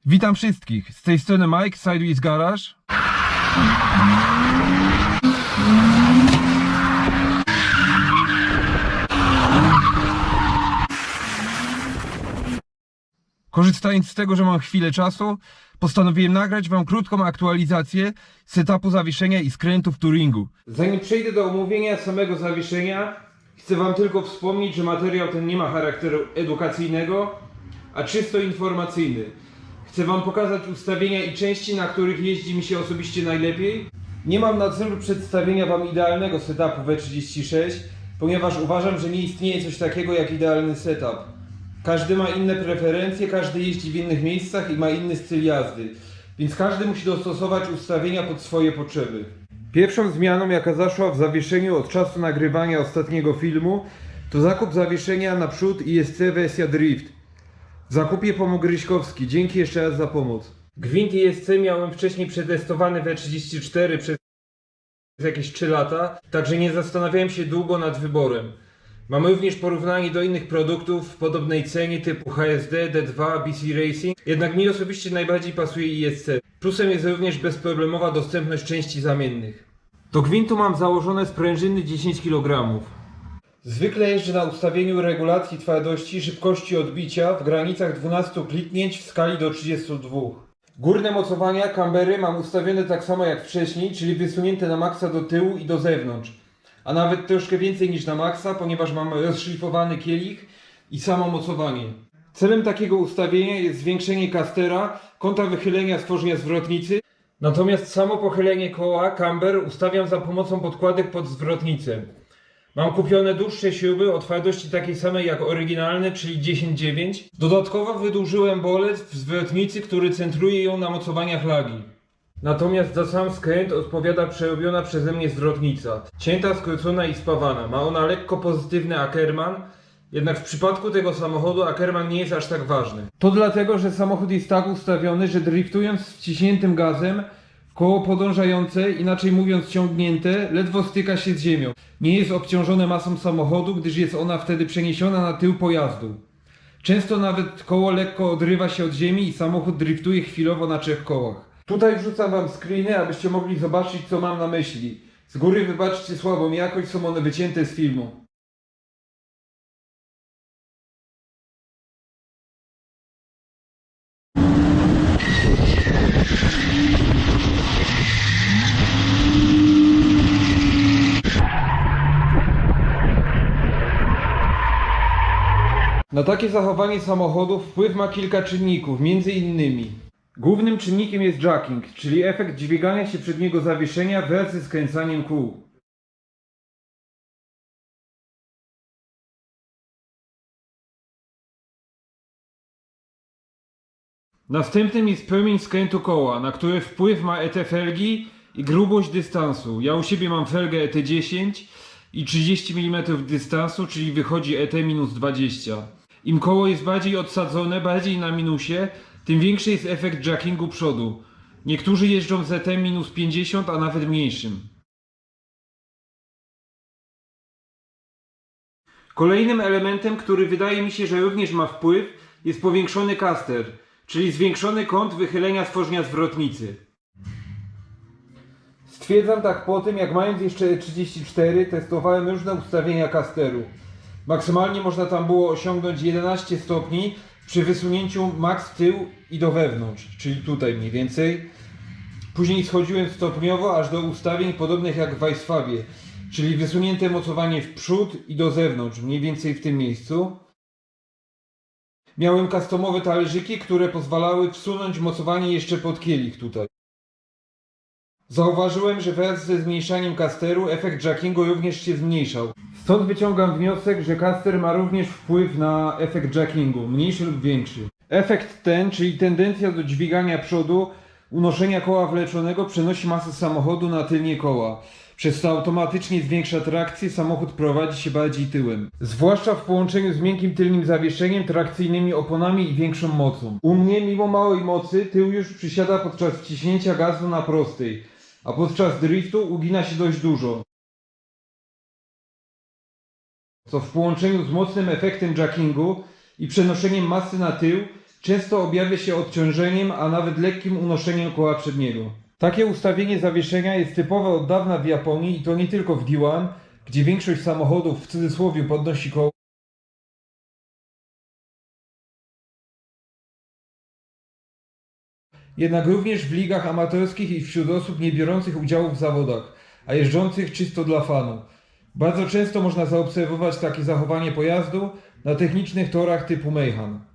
Witam wszystkich, z tej strony Mike, Sideways Garage. Korzystając z tego, że mam chwilę czasu, postanowiłem nagrać wam krótką aktualizację setupu zawieszenia i skrętów touringu. Zanim przejdę do omówienia samego zawieszenia, chcę wam tylko wspomnieć, że materiał ten nie ma charakteru edukacyjnego, a czysto informacyjny. Chcę wam pokazać ustawienia i części, na których jeździ mi się osobiście najlepiej. Nie mam na celu przedstawienia wam idealnego setupu W36, ponieważ uważam, że nie istnieje coś takiego jak idealny setup. Każdy ma inne preferencje, każdy jeździ w innych miejscach i ma inny styl jazdy, więc każdy musi dostosować ustawienia pod swoje potrzeby. Pierwszą zmianą, jaka zaszła w zawieszeniu od czasu nagrywania ostatniego filmu, to zakup zawieszenia na przód ISC wersja Drift. W zakupie pomógł Ryśkowski, dzięki jeszcze raz za pomoc. Gwint ISC miałem wcześniej przetestowany W34 przez jakieś 3 lata, także nie zastanawiałem się długo nad wyborem. Mam również porównanie do innych produktów w podobnej cenie typu HSD, D2, BC Racing, jednak mi osobiście najbardziej pasuje ISC. Plusem jest również bezproblemowa dostępność części zamiennych. Do gwintu mam założone sprężyny 10 kg. Zwykle jeżdżę na ustawieniu regulacji twardości szybkości odbicia w granicach 12 kliknięć w skali do 32. Górne mocowania, kambery mam ustawione tak samo jak wcześniej, czyli wysunięte na maksa do tyłu i do zewnątrz. A nawet troszkę więcej niż na maksa, ponieważ mam rozszlifowany kielich i samo mocowanie. Celem takiego ustawienia jest zwiększenie kastera, kąta wychylenia stworzenia zwrotnicy, natomiast samo pochylenie koła, camber, ustawiam za pomocą podkładek pod zwrotnicę. Mam kupione dłuższe śruby o twardości takiej samej jak oryginalne, czyli 10,9. Dodatkowo wydłużyłem bolet w zwrotnicy, który centruje ją na mocowaniach lagi. Natomiast za sam skręt odpowiada przerobiona przeze mnie zwrotnica. Cięta, skrócona i spawana. Ma ona lekko pozytywny Ackerman, jednak w przypadku tego samochodu Ackerman nie jest aż tak ważny. To dlatego, że samochód jest tak ustawiony, że driftując z wciśniętym gazem, koło podążające, inaczej mówiąc ciągnięte, ledwo styka się z ziemią. Nie jest obciążone masą samochodu, gdyż jest ona wtedy przeniesiona na tył pojazdu. Często nawet koło lekko odrywa się od ziemi i samochód driftuje chwilowo na 3 kołach. Tutaj wrzucam wam screeny, abyście mogli zobaczyć, co mam na myśli. Z góry wybaczcie słabą jakość, są one wycięte z filmu. Na takie zachowanie samochodu wpływ ma kilka czynników, między innymi. Głównym czynnikiem jest jacking, czyli efekt dźwigania się przedniego zawieszenia wraz ze skręcaniem kół. Następnym jest promień skrętu koła, na który wpływ ma ET felgi i grubość dystansu. Ja u siebie mam felgę ET10 i 30 mm dystansu, czyli wychodzi ET-20. Im koło jest bardziej odsadzone, bardziej na minusie, tym większy jest efekt jackingu przodu. Niektórzy jeżdżą z ET-50, a nawet mniejszym. Kolejnym elementem, który wydaje mi się, że również ma wpływ, jest powiększony caster, czyli zwiększony kąt wychylenia stworzenia zwrotnicy. Stwierdzam tak po tym, jak mając jeszcze E34 testowałem różne ustawienia casteru. Maksymalnie można tam było osiągnąć 11 stopni przy wysunięciu max w tył i do wewnątrz, czyli tutaj mniej więcej. Później schodziłem stopniowo aż do ustawień podobnych jak w Weissfabie, czyli wysunięte mocowanie w przód i do zewnątrz, mniej więcej w tym miejscu. Miałem customowe talerzyki, które pozwalały wsunąć mocowanie jeszcze pod kielich tutaj. Zauważyłem, że wraz ze zmniejszaniem casteru efekt jackingu również się zmniejszał. Stąd wyciągam wniosek, że caster ma również wpływ na efekt jackingu, mniejszy lub większy. Efekt ten, czyli tendencja do dźwigania przodu, unoszenia koła wleczonego, przenosi masę samochodu na tylnie koła. Przez to automatycznie zwiększa trakcję, samochód prowadzi się bardziej tyłem. Zwłaszcza w połączeniu z miękkim tylnym zawieszeniem, trakcyjnymi oponami i większą mocą. U mnie, mimo małej mocy, tył już przysiada podczas wciśnięcia gazu na prostej, a podczas driftu ugina się dość dużo. Co w połączeniu z mocnym efektem jackingu i przenoszeniem masy na tył często objawia się odciążeniem, a nawet lekkim unoszeniem koła przedniego. Takie ustawienie zawieszenia jest typowe od dawna w Japonii i to nie tylko w Giwan, gdzie większość samochodów w cudzysłowie podnosi koło. Jednak również w ligach amatorskich i wśród osób nie biorących udziału w zawodach, a jeżdżących czysto dla fanu. Bardzo często można zaobserwować takie zachowanie pojazdu na technicznych torach typu Meihan.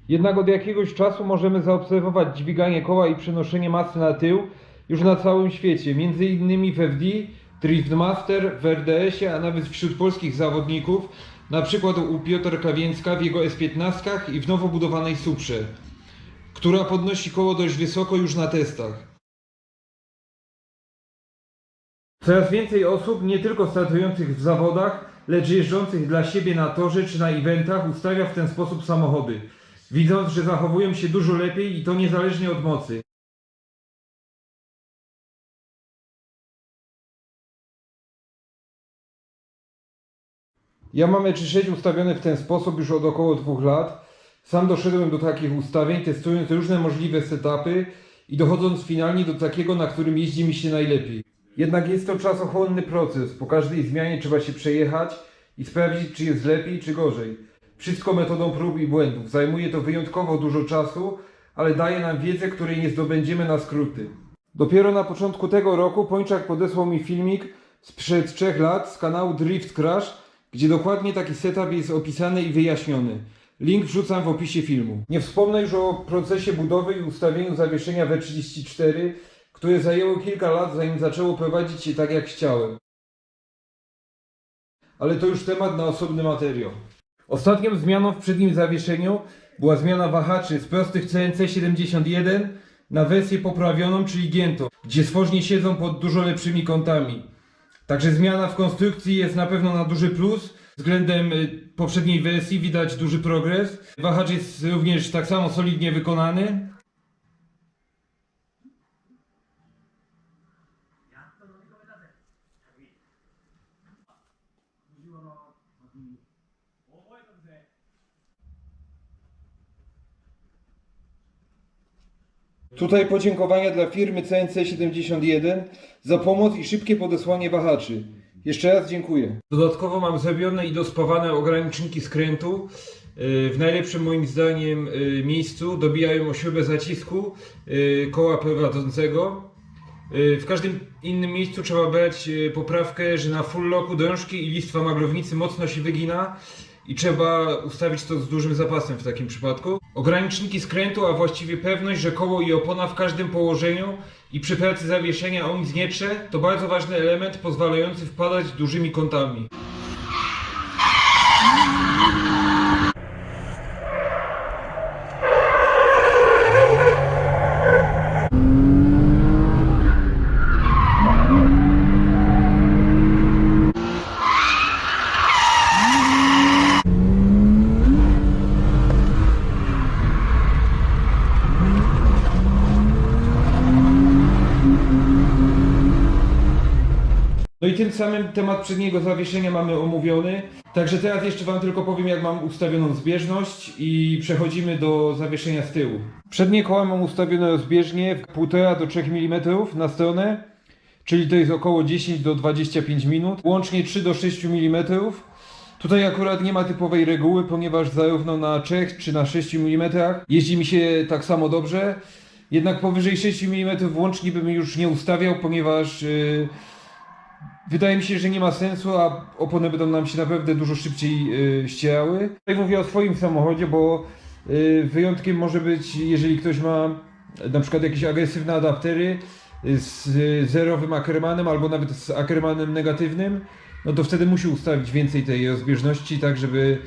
Jednak od jakiegoś czasu możemy zaobserwować dźwiganie koła i przenoszenie masy na tył już na całym świecie, m.in. w FD, Driftmaster, w RDS-ie, a nawet wśród polskich zawodników, na przykład u Piotra Więcka w jego S15 i w nowo budowanej Suprze, która podnosi koło dość wysoko już na testach. Coraz więcej osób, nie tylko startujących w zawodach, lecz jeżdżących dla siebie na torze czy na eventach, ustawia w ten sposób samochody, widząc, że zachowują się dużo lepiej i to niezależnie od mocy. Ja mam E36 ustawione w ten sposób już od około 2 lat. Sam doszedłem do takich ustawień, testując różne możliwe setupy i dochodząc finalnie do takiego, na którym jeździ mi się najlepiej. Jednak jest to czasochłonny proces. Po każdej zmianie trzeba się przejechać i sprawdzić, czy jest lepiej, czy gorzej. Wszystko metodą prób i błędów. Zajmuje to wyjątkowo dużo czasu, ale daje nam wiedzę, której nie zdobędziemy na skróty. Dopiero na początku tego roku Pończak podesłał mi filmik sprzed 3 lat z kanału Drift Crash, gdzie dokładnie taki setup jest opisany i wyjaśniony. Link wrzucam w opisie filmu. Nie wspomnę już o procesie budowy i ustawieniu zawieszenia W34, które zajęło kilka lat, zanim zaczęło prowadzić się tak jak chciałem. Ale to już temat na osobny materiał. Ostatnią zmianą w przednim zawieszeniu była zmiana wahaczy z prostych CNC71 na wersję poprawioną, czyli giętą, gdzie stworznie siedzą pod dużo lepszymi kątami. Także zmiana w konstrukcji jest na pewno na duży plus. Względem poprzedniej wersji widać duży progres. Wahacz jest również tak samo solidnie wykonany. Tutaj podziękowania dla firmy CNC71 za pomoc i szybkie podesłanie wahaczy. Jeszcze raz dziękuję. Dodatkowo mam zrobione i dospawane ograniczniki skrętu. W najlepszym moim zdaniem miejscu dobijają o śrubę zacisku koła prowadzącego. W każdym innym miejscu trzeba brać poprawkę, że na full locku drążki i listwa maglownicy mocno się wygina i trzeba ustawić to z dużym zapasem w takim przypadku. Ograniczniki skrętu, a właściwie pewność, że koło i opona w każdym położeniu i przy pracy zawieszenia o nic nie trze, to bardzo ważny element pozwalający wpadać dużymi kątami. No i tym samym temat przedniego zawieszenia mamy omówiony. Także teraz jeszcze Wam tylko powiem, jak mam ustawioną zbieżność i przechodzimy do zawieszenia z tyłu. Przednie koła mam ustawione rozbieżnie w 1,5 do 3 mm na stronę, czyli to jest około 10 do 25 minut, łącznie 3 do 6 mm. Tutaj akurat nie ma typowej reguły, ponieważ zarówno na 3 czy na 6 mm jeździ mi się tak samo dobrze. Jednak powyżej 6 mm włącznie bym już nie ustawiał, ponieważ wydaje mi się, że nie ma sensu, a opony będą nam się naprawdę dużo szybciej ścierały. Tutaj mówię o swoim samochodzie, bo wyjątkiem może być, jeżeli ktoś ma na przykład jakieś agresywne adaptery z zerowym Ackermanem albo nawet z Ackermanem negatywnym, no to wtedy musi ustawić więcej tej rozbieżności, tak żeby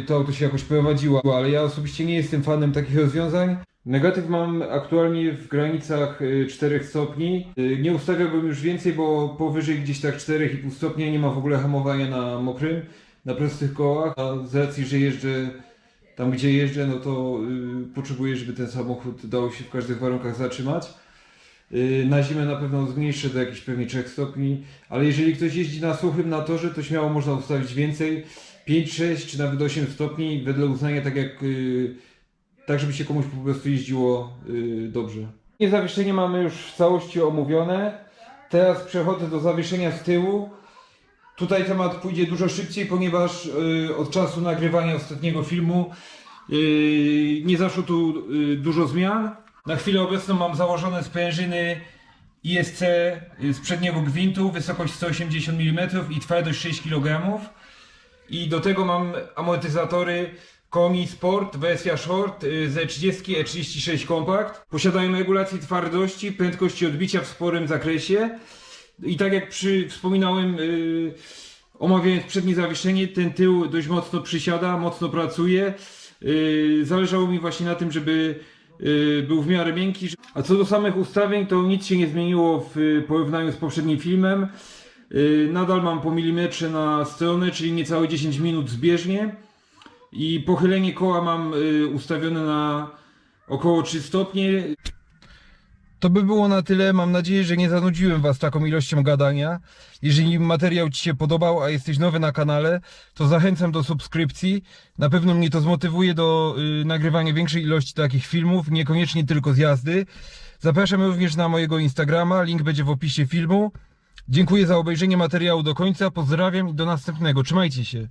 to auto się jakoś prowadziło. Ale ja osobiście nie jestem fanem takich rozwiązań. Negatyw mam aktualnie w granicach 4 stopni. Nie ustawiałbym już więcej, bo powyżej gdzieś tak 4,5 stopnia nie ma w ogóle hamowania na mokrym, na prostych kołach. A z racji, że jeżdżę tam gdzie jeżdżę, no to potrzebuję, żeby ten samochód dał się w każdych warunkach zatrzymać. Na zimę na pewno zmniejszę do jakichś pewnie 3 stopni, ale jeżeli ktoś jeździ na suchym na torze, to śmiało można ustawić więcej. 5, 6 czy nawet 8 stopni wedle uznania, tak jak tak, żeby się komuś po prostu jeździło dobrze. Zawieszenie mamy już w całości omówione. Teraz przechodzę do zawieszenia z tyłu. Tutaj temat pójdzie dużo szybciej, ponieważ od czasu nagrywania ostatniego filmu nie zaszło tu dużo zmian. Na chwilę obecną mam założone sprężyny ISC z przedniego gwintu, wysokość 180 mm i twardość 6 kg. I do tego mam amortyzatory Komi Sport wersja Short z E30 E36 Compact. Posiadają regulację twardości, prędkości odbicia w sporym zakresie. I tak jak wspominałem, omawiając przednie zawieszenie, ten tył dość mocno przysiada, mocno pracuje. Zależało mi właśnie na tym, żeby był w miarę miękki. A co do samych ustawień, to nic się nie zmieniło w porównaniu z poprzednim filmem. Nadal mam po milimetrze na stronę, czyli niecałe 10 minut zbieżnie. I pochylenie koła mam ustawione na około 3 stopnie. To by było na tyle. Mam nadzieję, że nie zanudziłem Was taką ilością gadania. Jeżeli materiał Ci się podobał, a jesteś nowy na kanale, to zachęcam do subskrypcji. Na pewno mnie to zmotywuje do nagrywania większej ilości takich filmów, niekoniecznie tylko z jazdy. Zapraszam również na mojego Instagrama, link będzie w opisie filmu. Dziękuję za obejrzenie materiału do końca, pozdrawiam i do następnego. Trzymajcie się.